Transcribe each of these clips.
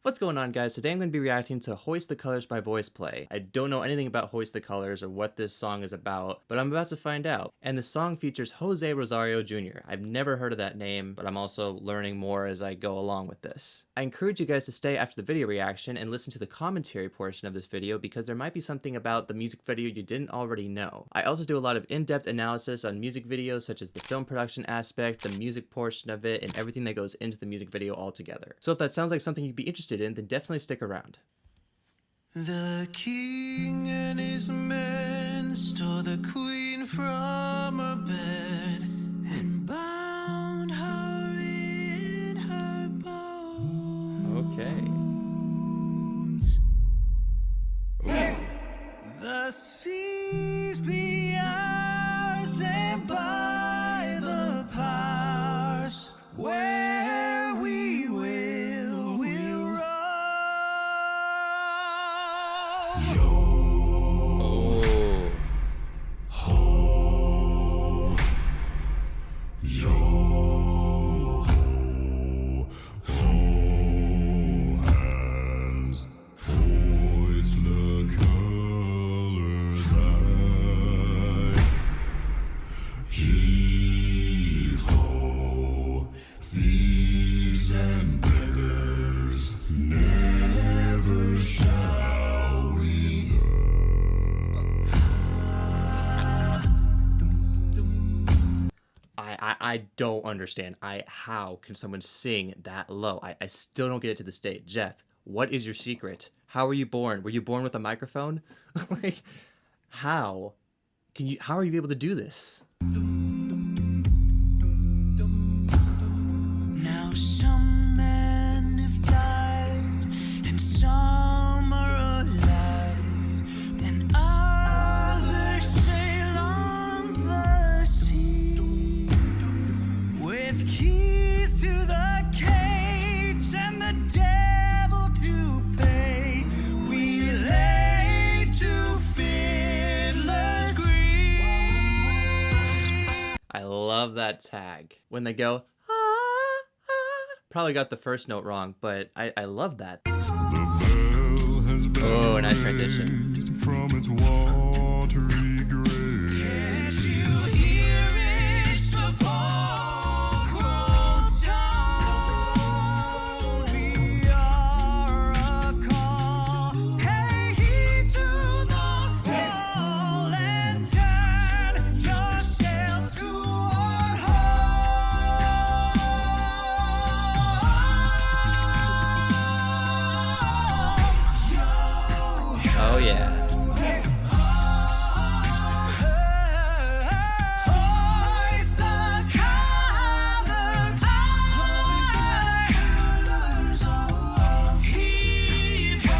What's going on, guys? Today I'm going to be reacting to Hoist the Colors by VoicePlay. I don't know anything about Hoist the Colors or what this song is about, but I'm about to find out. And the song features Jose Rosario Jr. I've never heard of that name, but I'm also learning more as I go along with this. I encourage you guys to stay after the video reaction and listen to the commentary portion of this video because there might be something about the music video you didn't already know. I also do a lot of in-depth analysis on music videos, such as the film production aspect, the music portion of it, and everything that goes into the music video altogether. So if that sounds like something you'd be interested in, then definitely stick around. The king and his men stole the queen from her bed and bound her in her bones. Okay. The seas be ours, and by the powers where we will roam. Yo, ho, yo, ho, hands, hoist the colors high. Heave ho, thieves and beggars, never shall we. I don't understand. How can someone sing that low? I still don't get it to this day. Jeff, what is your secret? How were you born? Were you born with a microphone? Like, how are you able to do this? Now some men have died and some are alive, and others sail on the sea with keys to the cage and the devil to pay. We lay to fiddler's green. I love that tag. When they go, ah, ah, probably got the first note wrong, but I love that. Oh, nice transition. From its watery grave. Can't you hear its sepulchral tone? We are a call. Hey, heed to the squall and turn your sails toward home. Oh yeah. Hoist the colors high. Heave ho,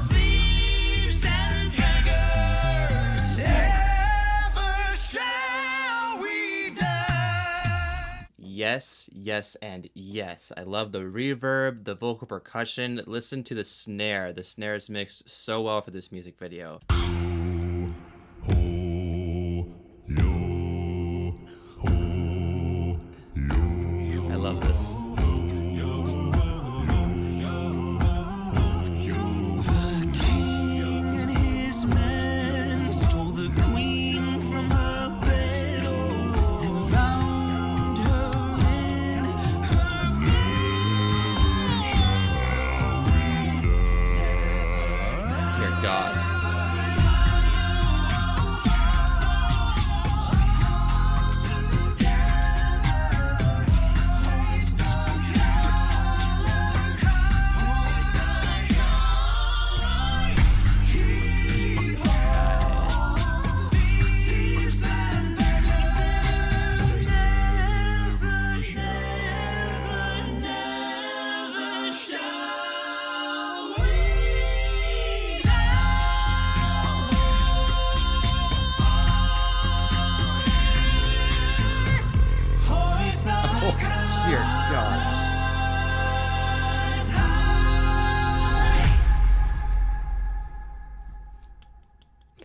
thieves and beggars, never shall we die. Yes, yes, and yes. I love the reverb, the vocal percussion. Listen to the snare. The snare is mixed so well for this music video. I love this. The king and his men stole the queen from her bed and bound her in her bed. Dear God. Oh, dear God.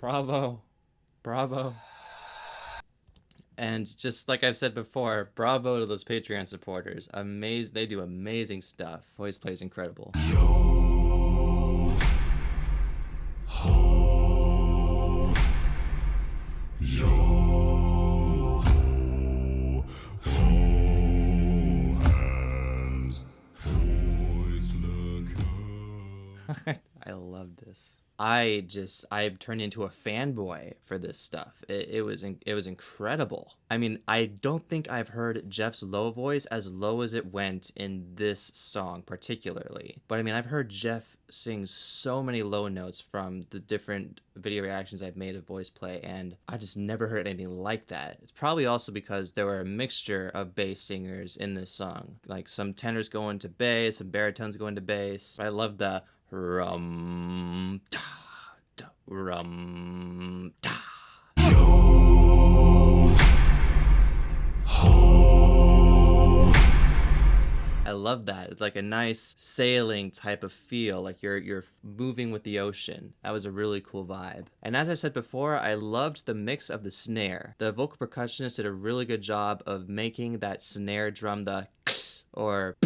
Bravo. Bravo. And just like I've said before, bravo to those Patreon supporters. They do amazing stuff. VoicePlay is incredible. Yo, ho, yo, ho, hands, hoist the colors. I love this. I turned into a fanboy for this stuff. It was incredible. I mean, I don't think I've heard Jeff's low voice as low as it went in this song particularly. But I mean, I've heard Jeff sing so many low notes from the different video reactions I've made of VoicePlay, and I just never heard anything like that. It's probably also because there were a mixture of bass singers in this song. Like some tenors going to bass, some baritones going to bass. I love the rum da da rum da. Yo, ho. I love that. It's like a nice sailing type of feel, like you're moving with the ocean. That was a really cool vibe. And as I said before, I loved the mix of the snare. The vocal percussionist did a really good job of making that snare drum the or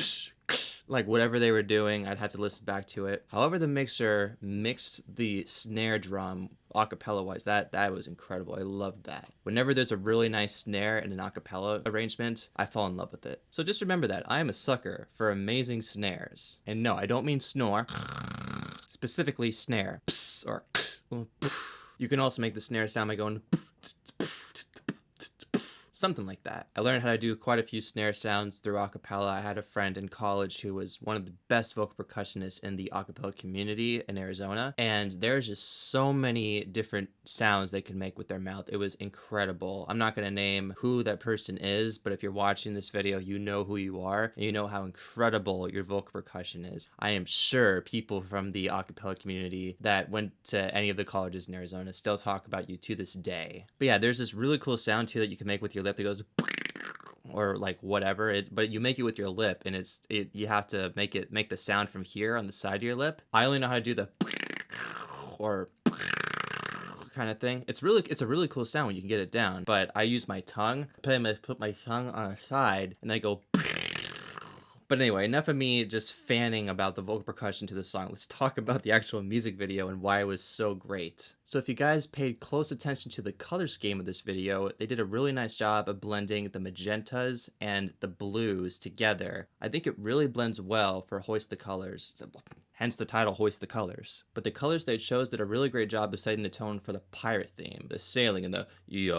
like whatever they were doing. I'd have to listen back to it. However, the mixer mixed the snare drum acapella wise, that was incredible. I loved that. Whenever there's a really nice snare in an acapella arrangement, I fall in love with it. So just remember that I am a sucker for amazing snares. And no, I don't mean snore, specifically snare, or you can also make the snare sound by going something like that. I learned how to do quite a few snare sounds through acapella. I had a friend in college who was one of the best vocal percussionists in the acapella community in Arizona, and there's just so many different sounds they could make with their mouth. It was incredible. I'm not going to name who that person is, but if you're watching this video, you know who you are, and you know how incredible your vocal percussion is. I am sure people from the acapella community that went to any of the colleges in Arizona still talk about you to this day. But yeah, there's this really cool sound too that you can make with your lip that goes or like whatever, but you make it with your lip, and you have to make the sound from here on the side of your lip. I only know how to do the or kind of thing. It's a really cool sound when you can get it down, but I use my tongue. Put my tongue on a side and then I go. But anyway, enough of me just fanning about the vocal percussion to the song. Let's talk about the actual music video and why it was so great. So if you guys paid close attention to the color scheme of this video, they did a really nice job of blending the magentas and the blues together. I think it really blends well for Hoist the Colors. Hence the title, Hoist the Colors. But the colors they chose did a really great job of setting the tone for the pirate theme, the sailing, and the yo-ho.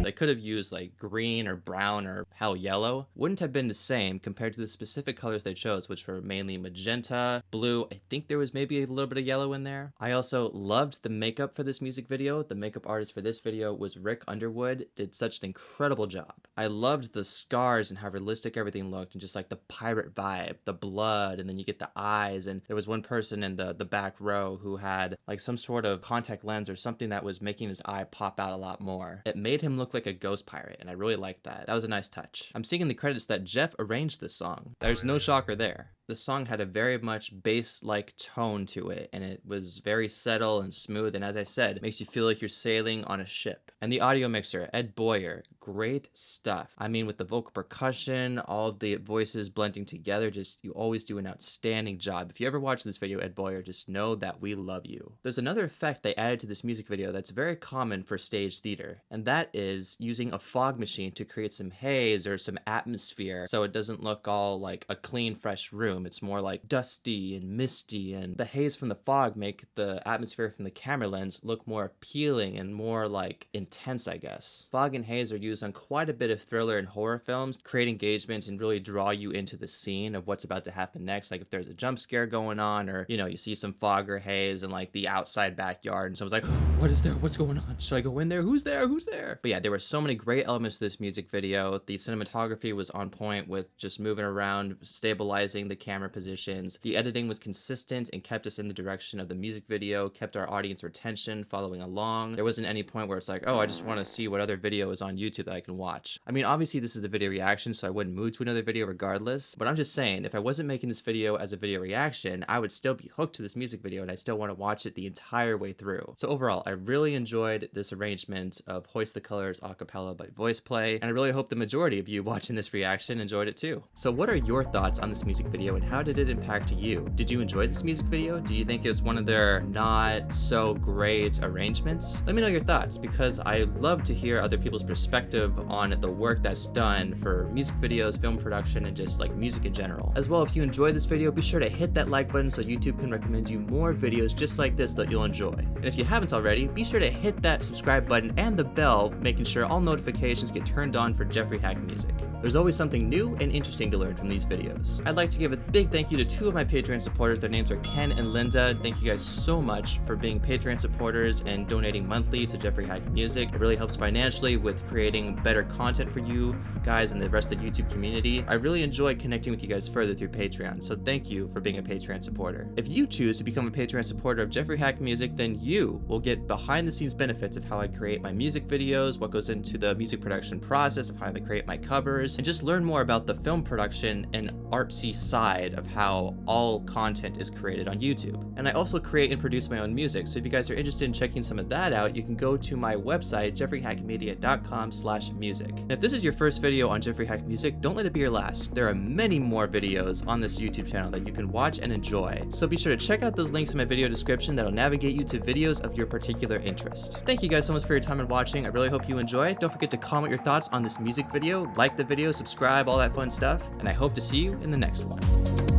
They could have used like green or brown or hell yellow. Wouldn't have been the same compared to the specific colors they chose, which were mainly magenta, blue. I think there was maybe a little bit of yellow in there. I also loved the makeup for this music video. The makeup artist for this video was Rick Underwood. Did such an incredible job. I loved the scars and how realistic everything looked, and just like the pirate vibe, the blood, and then you get the eyes. And there was one person in the back row who had like some sort of contact lens or something that was making his eye pop out a lot more. It made him look like a ghost pirate, and I really liked that. That was a nice touch. I'm seeing in the credits that Jeff arranged this song. There's no shocker there. The song had a very much bass-like tone to it, and it was very subtle and smooth, and as I said, it makes you feel like you're sailing on a ship. And the audio mixer, Ed Boyer, great stuff. I mean, with the vocal percussion, all the voices blending together, you always do an outstanding job. If you ever watch this video, Ed Boyer, just know that we love you. There's another effect they added to this music video that's very common for stage theater, and that is using a fog machine to create some haze or some atmosphere so it doesn't look all like a clean, fresh room. It's more like dusty and misty, and the haze from the fog make the atmosphere from the camera lens look more appealing and more like intense, I guess. Fog and haze are used on quite a bit of thriller and horror films to create engagement and really draw you into the scene of what's about to happen next. Like if there's a jump scare going on, or you see some fog or haze in like the outside backyard and someone's like, what is there? What's going on? Should I go in there? Who's there? Who's there? But yeah, there were so many great elements to this music video. The cinematography was on point with just moving around, stabilizing the camera positions. The editing was consistent and kept us in the direction of the music video, kept our audience retention following along. There wasn't any point where it's like, oh, I just want to see what other video is on YouTube that I can watch. I mean, obviously this is a video reaction, so I wouldn't move to another video regardless, but I'm just saying, if I wasn't making this video as a video reaction, I would still be hooked to this music video and I still want to watch it the entire way through. So overall, I really enjoyed this arrangement of Hoist the Colors a cappella by VoicePlay, and I really hope the majority of you watching this reaction enjoyed it too. So what are your thoughts on this music video and how did it impact you? Did you enjoy this music video? Do you think it was one of their not so great arrangements? Let me know your thoughts, because I love to hear other people's perspective on the work that's done for music videos, film production, and just like music in general. As well, if you enjoyed this video, be sure to hit that like button so YouTube can recommend you more videos just like this that you'll enjoy. And if you haven't already, be sure to hit that subscribe button and the bell, making sure all notifications get turned on for Jeffrey Hack Music. There's always something new and interesting to learn from these videos. I'd like to give a big thank you to two of my Patreon supporters. Their names are Ken and Linda. Thank you guys so much for being Patreon supporters and donating monthly to Jeffrey Hack Music. It really helps financially with creating better content for you guys and the rest of the YouTube community. I really enjoy connecting with you guys further through Patreon, so thank you for being a Patreon supporter. If you choose to become a Patreon supporter of Jeffrey Hack Music, then you will get behind the scenes benefits of how I create my music videos, what goes into the music production process, of how I create my covers, and just learn more about the film production and artsy side of how all content is created on YouTube. And I also create and produce my own music, so if you guys are interested in checking some of that out, you can go to my website, jeffreyhackmedia.com/music. And if this is your first video on Jeffrey Hack Music, don't let it be your last. There are many more videos on this YouTube channel that you can watch and enjoy, so be sure to check out those links in my video description that'll navigate you to videos of your particular interest. Thank you guys so much for your time and watching. I really hope you enjoy. Don't forget to comment your thoughts on this music video, like the video, subscribe, all that fun stuff, and I hope to see you in the next one.